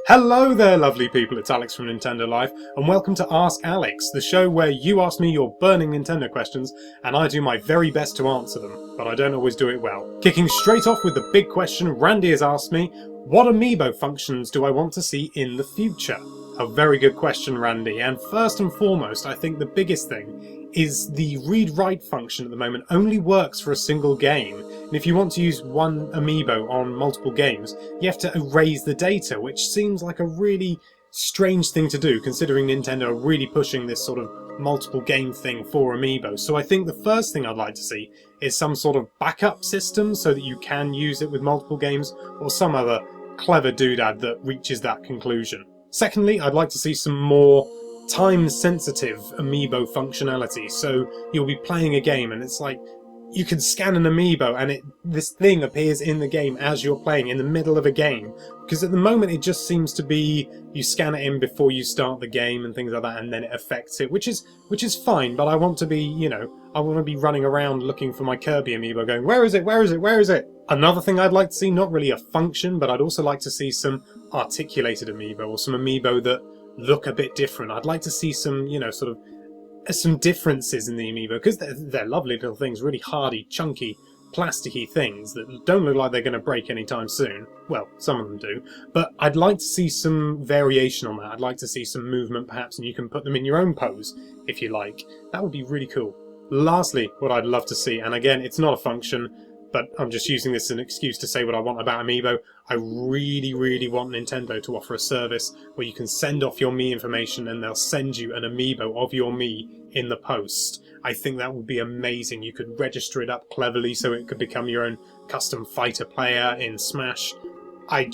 Hello there, lovely people, it's Alex from Nintendo Life, and welcome to Ask Alex, the show where you ask me your burning Nintendo questions, and I do my very best to answer them, but I don't always do it well. Kicking straight off with the big question, Randy has asked me, what Amiibo functions do I want to see in the future? A very good question, Randy, and first and foremost, I think the biggest thing is the read-write function at the moment only works for a single game, and if you want to use one Amiibo on multiple games, you have to erase the data, which seems like a really strange thing to do, considering Nintendo are really pushing this sort of multiple game thing for Amiibo. So I think the first thing I'd like to see is some sort of backup system so that you can use it with multiple games, or some other clever doodad that reaches that conclusion. Secondly, I'd like to see some more time-sensitive Amiibo functionality, so you'll be playing a game and it's like you can scan an Amiibo and this thing appears in the game as you're playing in the middle of a game, because at the moment it just seems to be you scan it in before you start the game and things like that, and then it affects it, which is fine, but I want to be, I want to be running around looking for my Kirby Amiibo going, where is it, where is it, where is it? Another thing I'd like to see, not really a function, but I'd also like to see some articulated Amiibo, or some Amiibo that look a bit different. I'd like to see some, sort of some differences in the Amiibo, because they're lovely little things, really hardy, chunky, plasticky things that don't look like they're going to break anytime soon. Well, some of them do, but I'd like to see some variation on that. I'd like to see some movement perhaps, and you can put them in your own pose if you like. That would be really cool. Lastly, what I'd love to see, and again, it's not a function, but I'm just using this as an excuse to say what I want about Amiibo. I really, really want Nintendo to offer a service where you can send off your Mii information and they'll send you an Amiibo of your Mii in the post. I think that would be amazing. You could register it up cleverly so it could become your own custom fighter player in Smash. I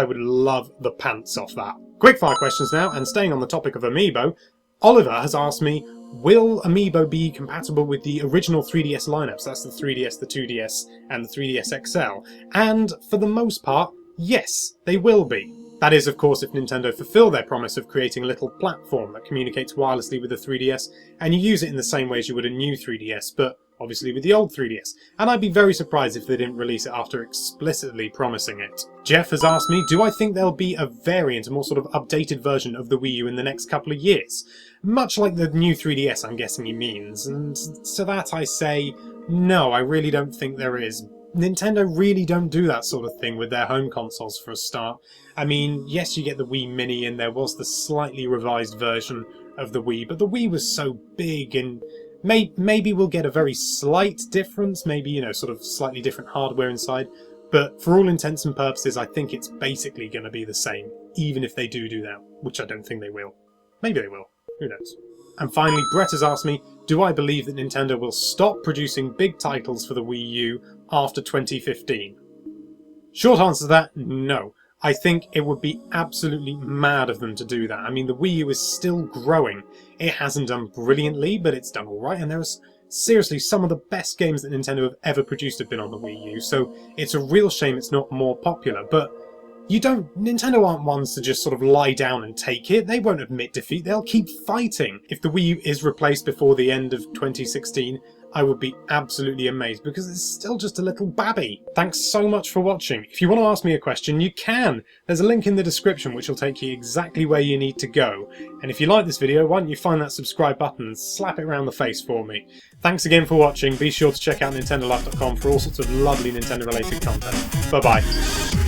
would love the pants off that. Quickfire questions now, and staying on the topic of Amiibo, Oliver has asked me, will Amiibo be compatible with the original 3DS lineups? That's the 3DS, the 2DS, and the 3DS XL. And for the most part, yes, they will be. That is, of course, if Nintendo fulfill their promise of creating a little platform that communicates wirelessly with the 3DS, and you use it in the same way as you would a new 3DS, but obviously with the old 3DS. And I'd be very surprised if they didn't release it after explicitly promising it. Jeff has asked me, do I think there'll be a variant, a more sort of updated version of the Wii U in the next couple of years? Much like the new 3DS, I'm guessing he means. And to that I say, no, I really don't think there is. Nintendo really don't do that sort of thing with their home consoles for a start. I mean, yes, you get the Wii Mini, and there was the slightly revised version of the Wii, but the Wii was so big, and maybe we'll get a very slight difference, maybe, sort of slightly different hardware inside, but for all intents and purposes, I think it's basically going to be the same, even if they do that, which I don't think they will. Maybe they will. Who knows? And finally, Brett has asked me, do I believe that Nintendo will stop producing big titles for the Wii U after 2015? Short answer to that, no. I think it would be absolutely mad of them to do that. I mean, the Wii U is still growing. It hasn't done brilliantly, but it's done alright, and there's seriously some of the best games that Nintendo have ever produced have been on the Wii U, so it's a real shame it's not more popular, but Nintendo aren't ones to just sort of lie down and take it. They won't admit defeat, they'll keep fighting. If the Wii U is replaced before the end of 2016, I would be absolutely amazed, because it's still just a little babby. Thanks so much for watching. If you want to ask me a question, you can. There's a link in the description which will take you exactly where you need to go. And if you like this video, why don't you find that subscribe button and slap it around the face for me. Thanks again for watching. Be sure to check out NintendoLife.com for all sorts of lovely Nintendo related content. Bye bye.